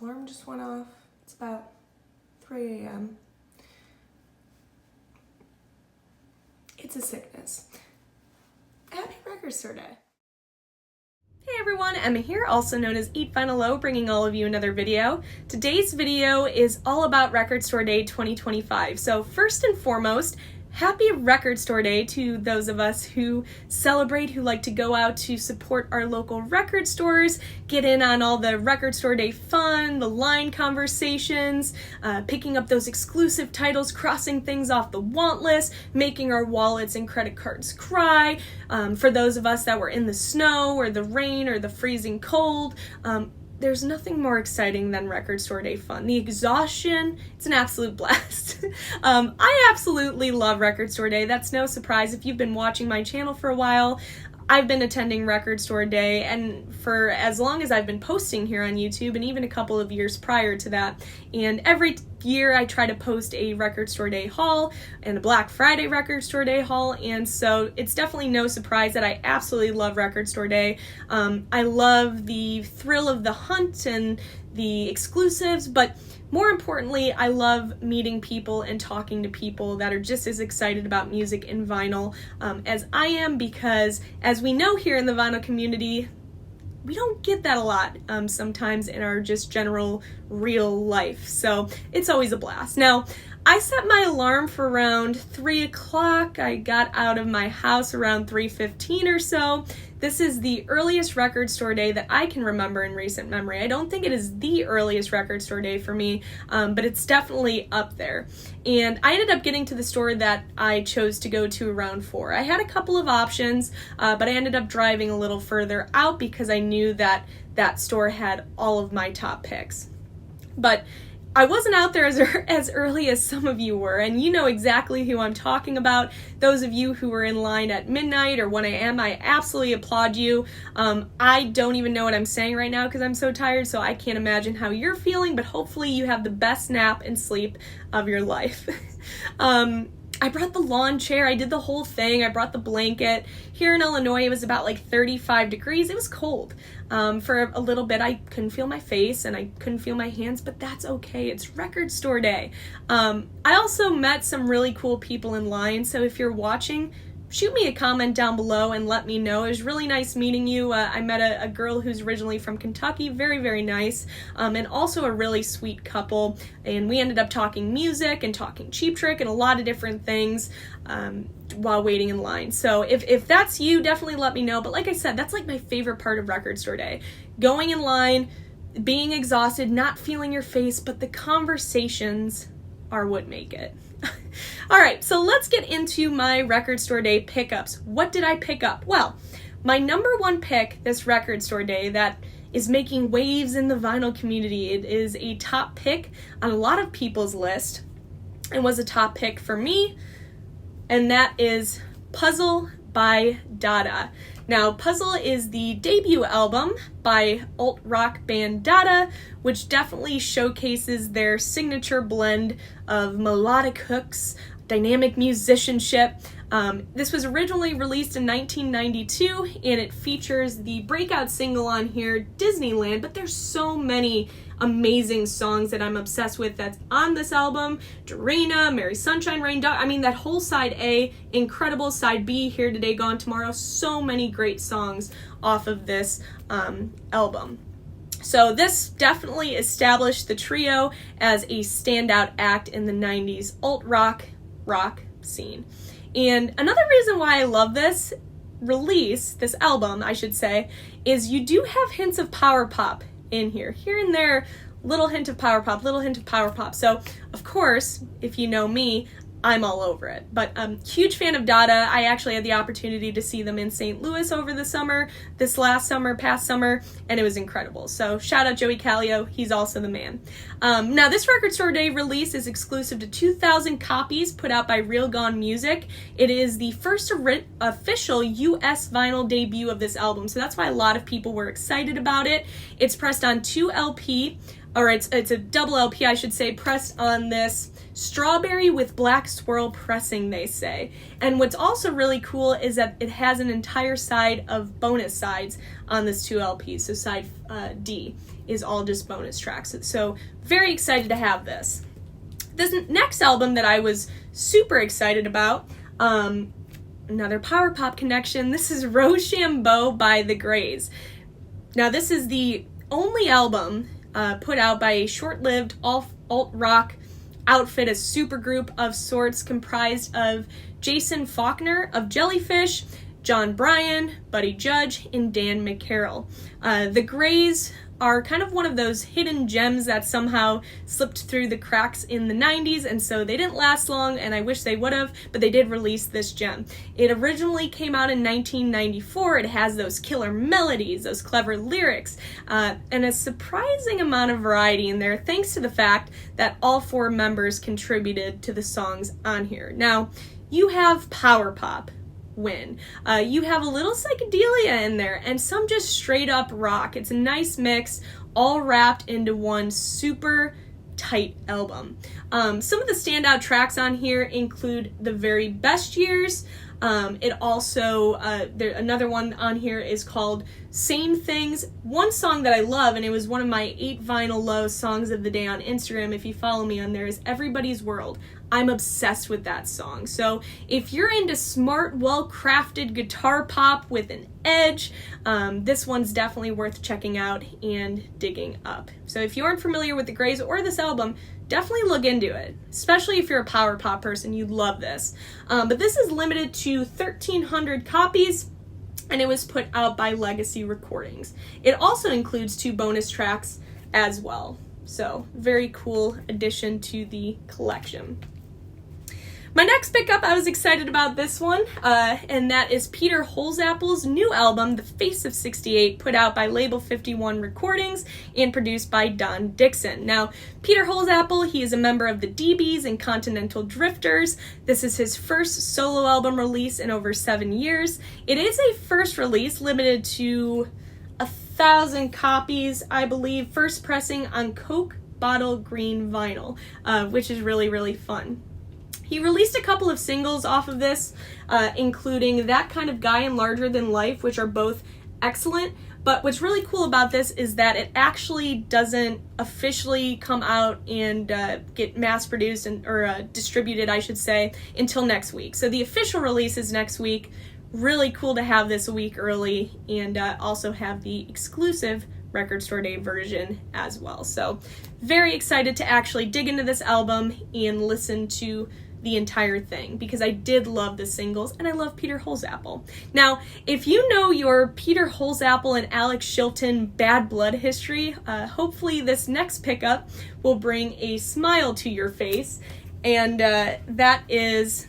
Alarm just went off. It's about 3 a.m. It's a sickness. Happy Record Store Day. Hey everyone, Emma here, also known as eightvinyllow, bringing all of you another video. Today's video is all about Record Store Day 2025. So first and foremost, happy Record Store Day to those of us who celebrate, who like to go out to support our local record stores, get in on all the Record Store Day fun, the line conversations, picking up those exclusive titles, crossing things off the want list, making our wallets and credit cards cry. For those of us that were in the snow or the rain or the freezing cold, there's nothing more exciting than Record Store Day fun. The exhaustion, it's an absolute blast. I absolutely love Record Store Day. That's no surprise if you've been watching my channel for a while. I've been attending Record Store Day, and for as long as I've been posting here on YouTube, and even a couple of years prior to that. And every year I try to post a Record Store Day haul and a Black Friday Record Store Day haul, and so it's definitely no surprise that I absolutely love Record Store Day. I love the thrill of the hunt and the exclusives, but more importantly, I love meeting people and talking to people that are just as excited about music and vinyl as I am, because as we know here in the vinyl community, we don't get that a lot sometimes in our just general real life. So it's always a blast. Now, I set my alarm for around 3 o'clock. I got out of my house around 3:15 or so. This is the earliest Record Store Day that I can remember in recent memory. I don't think it is the earliest Record Store Day for me, but it's definitely up there. And I ended up getting to the store that I chose to go to around 4. I had a couple of options, but I ended up driving a little further out because I knew that that store had all of my top picks. But I wasn't out there as early as some of you were, and you know exactly who I'm talking about. Those of you who were in line at midnight or 1 a.m., I absolutely applaud you. I don't even know what I'm saying right now because I'm so tired, so I can't imagine how you're feeling, but hopefully you have the best nap and sleep of your life. I brought the lawn chair, I did the whole thing, I brought the blanket. Here in Illinois, it was about like 35 degrees. It was cold. For a little bit, I couldn't feel my face and I couldn't feel my hands, but that's okay. It's Record Store Day. I also met some really cool people in line, so if you're watching, shoot me a comment down below and let me know. It was really nice meeting you. I met a girl who's originally from Kentucky, very, very nice, and also a really sweet couple, and we ended up talking music and talking Cheap Trick and a lot of different things while waiting in line. So if that's you, definitely let me know. But like I said, that's like my favorite part of Record Store Day. Going in line, being exhausted, not feeling your face, but the conversations are what make it. All right, so let's get into my Record Store Day pickups. What did I pick up? Well, my number one pick this Record Store Day that is making waves in the vinyl community, it is a top pick on a lot of people's list and was a top pick for me, and that is Puzzle by Dada. Now, Puzzle is the debut album by alt-rock band Dada, which definitely showcases their signature blend of melodic hooks, dynamic musicianship. This was originally released in 1992, and it features the breakout single on here, Disneyland, but there's so many amazing songs that I'm obsessed with that's on this album. Dorina, Mary Sunshine, Rain Dog, I mean that whole side A, incredible. Side B, Here Today, Gone Tomorrow, so many great songs off of this album. So this definitely established the trio as a standout act in the 90s alt-rock rock scene. And another reason why I love this album, I should say, is you do have hints of power pop in here and there, little hint of power pop. So of course, if you know me, I'm all over it. But huge fan of Dada. I actually had the opportunity to see them in St. Louis over the summer, past summer, and it was incredible. So shout out Joey Callio, he's also the man. Now this Record Store Day release is exclusive to 2,000 copies put out by Real Gone Music. It is the first official US vinyl debut of this album, so that's why a lot of people were excited about it. It's pressed on 2 LP. or it's a double LP, I should say, pressed on this strawberry with black swirl pressing, they say. And what's also really cool is that it has an entire side of bonus sides on this 2 LPs. So side D is all just bonus tracks. So very excited to have this. This next album that I was super excited about, another power pop connection. This is Shambo by The Grays. Now this is the only album put out by a short-lived alt-rock outfit, a supergroup of sorts comprised of Jason Faulkner of Jellyfish, John Bryan, Buddy Judge, and Dan McCarroll. The Grays are kind of one of those hidden gems that somehow slipped through the cracks in the 90s, and so they didn't last long, and I wish they would have, but they did release this gem. It originally came out in 1994. It has those killer melodies, those clever lyrics, and a surprising amount of variety in there, thanks to the fact that all 4 members contributed to the songs on here. Now, you have power pop win. You have a little psychedelia in there and some just straight up rock. It's a nice mix, all wrapped into one super tight album. Some of the standout tracks on here include The Very Best Years. It also, another one on here is called Same Things. One song that I love, and it was one of my 8vinyllow songs of the day on Instagram, if you follow me on there, is Everybody's World. I'm obsessed with that song. So if you're into smart, well-crafted guitar pop with an edge, this one's definitely worth checking out and digging up. So if you aren't familiar with the Grays or this album, definitely look into it, especially if you're a power pop person. You'd love this. But this is limited to 1,300 copies, and it was put out by Legacy Recordings. It also includes 2 bonus tracks as well. So very cool addition to the collection. My next pickup, I was excited about this one, and that is Peter Holsapple's new album, The Face of 68, put out by Label 51 Recordings and produced by Don Dixon. Now, Peter Holsapple, he is a member of the DBs and Continental Drifters. This is his first solo album release in over 7 years. It is a first release limited to 1,000 copies, I believe, first pressing on Coke bottle green vinyl, which is really, really fun. He released a couple of singles off of this, including That Kind of Guy and Larger Than Life, which are both excellent. But what's really cool about this is that it actually doesn't officially come out and get mass-produced or distributed, I should say, until next week. So the official release is next week. Really cool to have this a week early, and also have the exclusive Record Store Day version as well. So very excited to actually dig into this album and listen to the entire thing, because I did love the singles and I love Peter Holsapple. Now, if you know your Peter Holsapple and Alex Chilton bad blood history, hopefully this next pickup will bring a smile to your face, and that is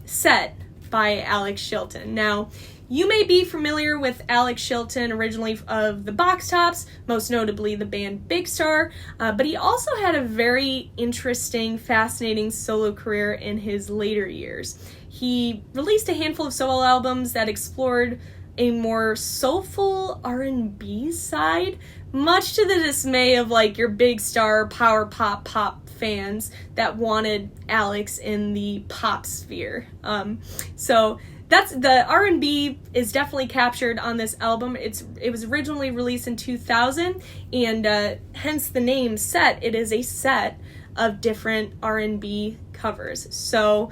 Set by Alex Chilton. Now, you may be familiar with Alex Chilton, originally of the Box Tops, most notably the band Big Star, but he also had a very interesting, fascinating solo career in his later years. He released a handful of solo albums that explored a more soulful R&B side, much to the dismay of like your Big Star power pop fans that wanted Alex in the pop sphere. So that's the R&B is definitely captured on this album. It was originally released in 2000, and hence the name Set. It is a set of different R&B covers. So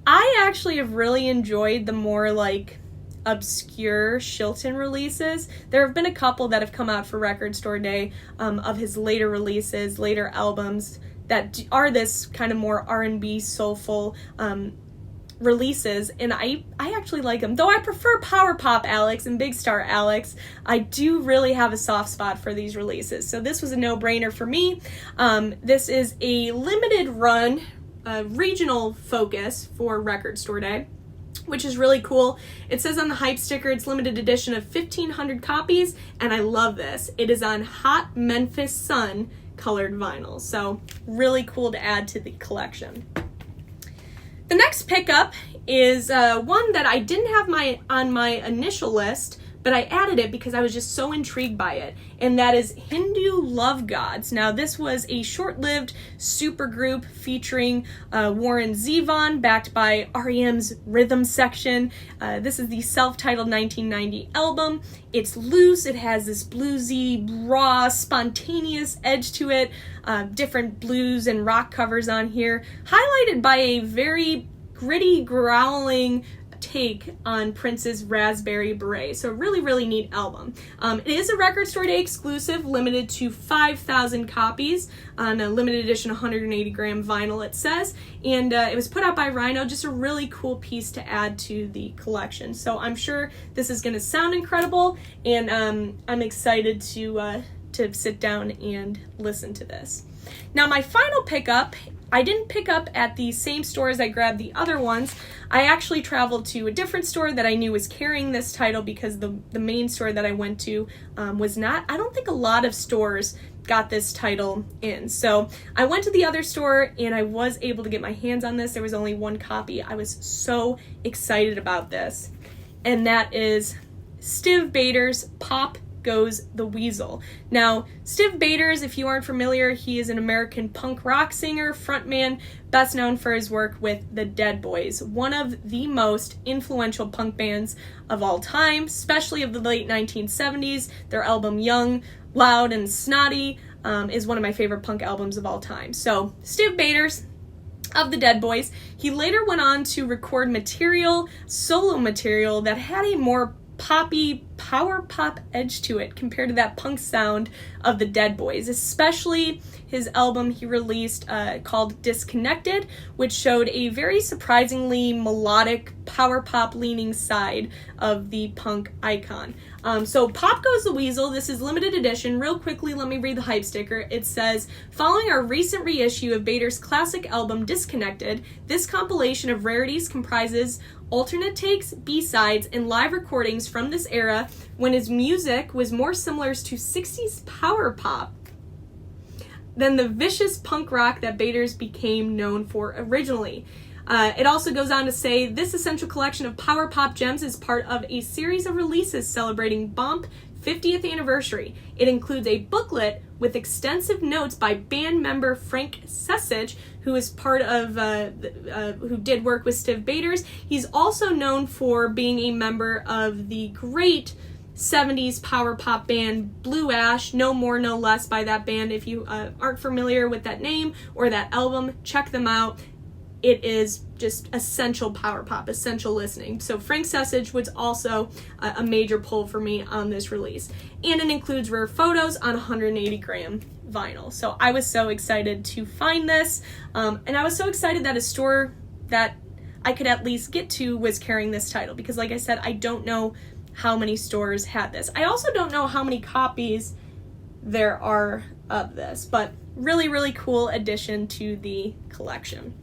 I actually have really enjoyed the more like obscure Chilton releases. There have been a couple that have come out for Record Store Day of his later releases, later albums that are this kind of more R&B soulful releases, and I actually like them. Though I prefer Power Pop Alex and Big Star Alex, I do really have a soft spot for these releases. So this was a no-brainer for me. This is a limited run, regional focus for Record Store Day, which is really cool. It says on the hype sticker it's limited edition of 1,500 copies, and I love this. It is on Hot Memphis Sun colored vinyl, so really cool to add to the collection. The next pickup is one that I didn't have on my initial list, but I added it because I was just so intrigued by it, and that is Hindu Love Gods. Now, this was a short-lived supergroup featuring Warren Zevon, backed by REM's Rhythm Section. This is the self-titled 1990 album. It's loose, it has this bluesy, raw, spontaneous edge to it, different blues and rock covers on here, highlighted by a very gritty, growling take on Prince's Raspberry Beret. So really, really neat album. It is a Record Store Day exclusive, limited to 5,000 copies on a limited edition 180 gram vinyl, it says, and it was put out by Rhino. Just a really cool piece to add to the collection. So I'm sure this is going to sound incredible, and I'm excited to sit down and listen to this. Now, my final pickup, I didn't pick up at the same store as I grabbed the other ones. I actually traveled to a different store that I knew was carrying this title because the main store that I went to was not. I don't think a lot of stores got this title in. So I went to the other store and I was able to get my hands on this. There was only one copy. I was so excited about this. And that is Stiv Bators' Pop Goes the Weasel. Now, Stiv Bators, if you aren't familiar, he is an American punk rock singer, frontman, best known for his work with the Dead Boys, one of the most influential punk bands of all time, especially of the late 1970s. Their album Young, Loud, and Snotty is one of my favorite punk albums of all time. So, Stiv Bators of the Dead Boys, he later went on to record solo material that had a more poppy, power pop edge to it compared to that punk sound of the Dead Boys, especially his album he released called Disconnected, which showed a very surprisingly melodic, power pop leaning side of the punk icon. So Pop Goes the Weasel, this is limited edition. Real quickly, let me read the hype sticker. It says, following our recent reissue of Bators' classic album Disconnected, this compilation of rarities comprises alternate takes, B-sides, and live recordings from this era when his music was more similar to 60s power pop than the vicious punk rock that Bators became known for originally. It also goes on to say, this essential collection of power pop gems is part of a series of releases celebrating Bump 50th anniversary. It includes a booklet with extensive notes by band member Frank Sessage, who is part of, who did work with Stiv Bators. He's also known for being a member of the great 70s power pop band Blue Ash, No More No Less by that band. If you aren't familiar with that name or that album, check them out. It is just essential power pop, essential listening. So Frank Sessage was also a major pull for me on this release. And it includes rare photos on 180 gram vinyl. So I was so excited to find this. And I was so excited that a store that I could at least get to was carrying this title. Because like I said, I don't know how many stores had this. I also don't know how many copies there are of this. But really, really cool addition to the collection.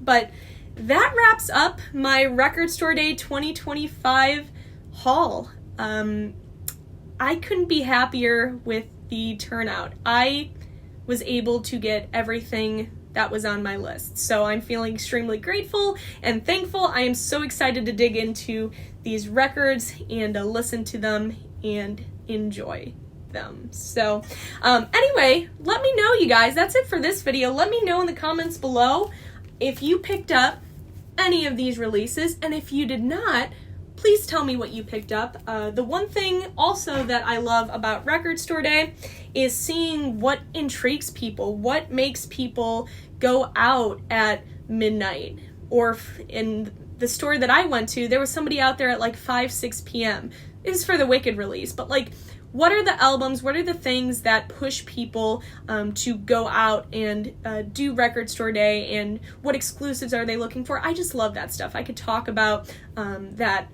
But that wraps up my Record Store Day 2025 haul. I couldn't be happier with the turnout. I was able to get everything that was on my list. So I'm feeling extremely grateful and thankful. I am so excited to dig into these records and listen to them and enjoy them. So anyway, let me know, you guys. That's it for this video. Let me know in the comments below if you picked up any of these releases, and if you did not, please tell me what you picked up. The one thing also that I love about Record Store Day is seeing what intrigues people, what makes people go out at midnight. Or in the store that I went to, there was somebody out there at like 5, 6 p.m. It was for the Wicked release, but like, what are the albums, what are the things that push people to go out and do Record Store Day, and what exclusives are they looking for? I just love that stuff. I could talk about that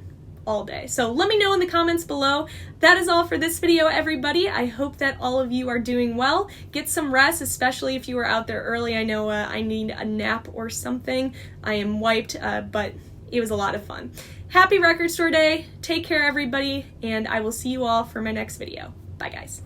all day. So let me know in the comments below. That is all for this video, everybody. I hope that all of you are doing well. Get some rest, especially if you were out there early. I know I need a nap or something. I am wiped, but it was a lot of fun. Happy Record Store Day. Take care, everybody, and I will see you all for my next video. Bye, guys.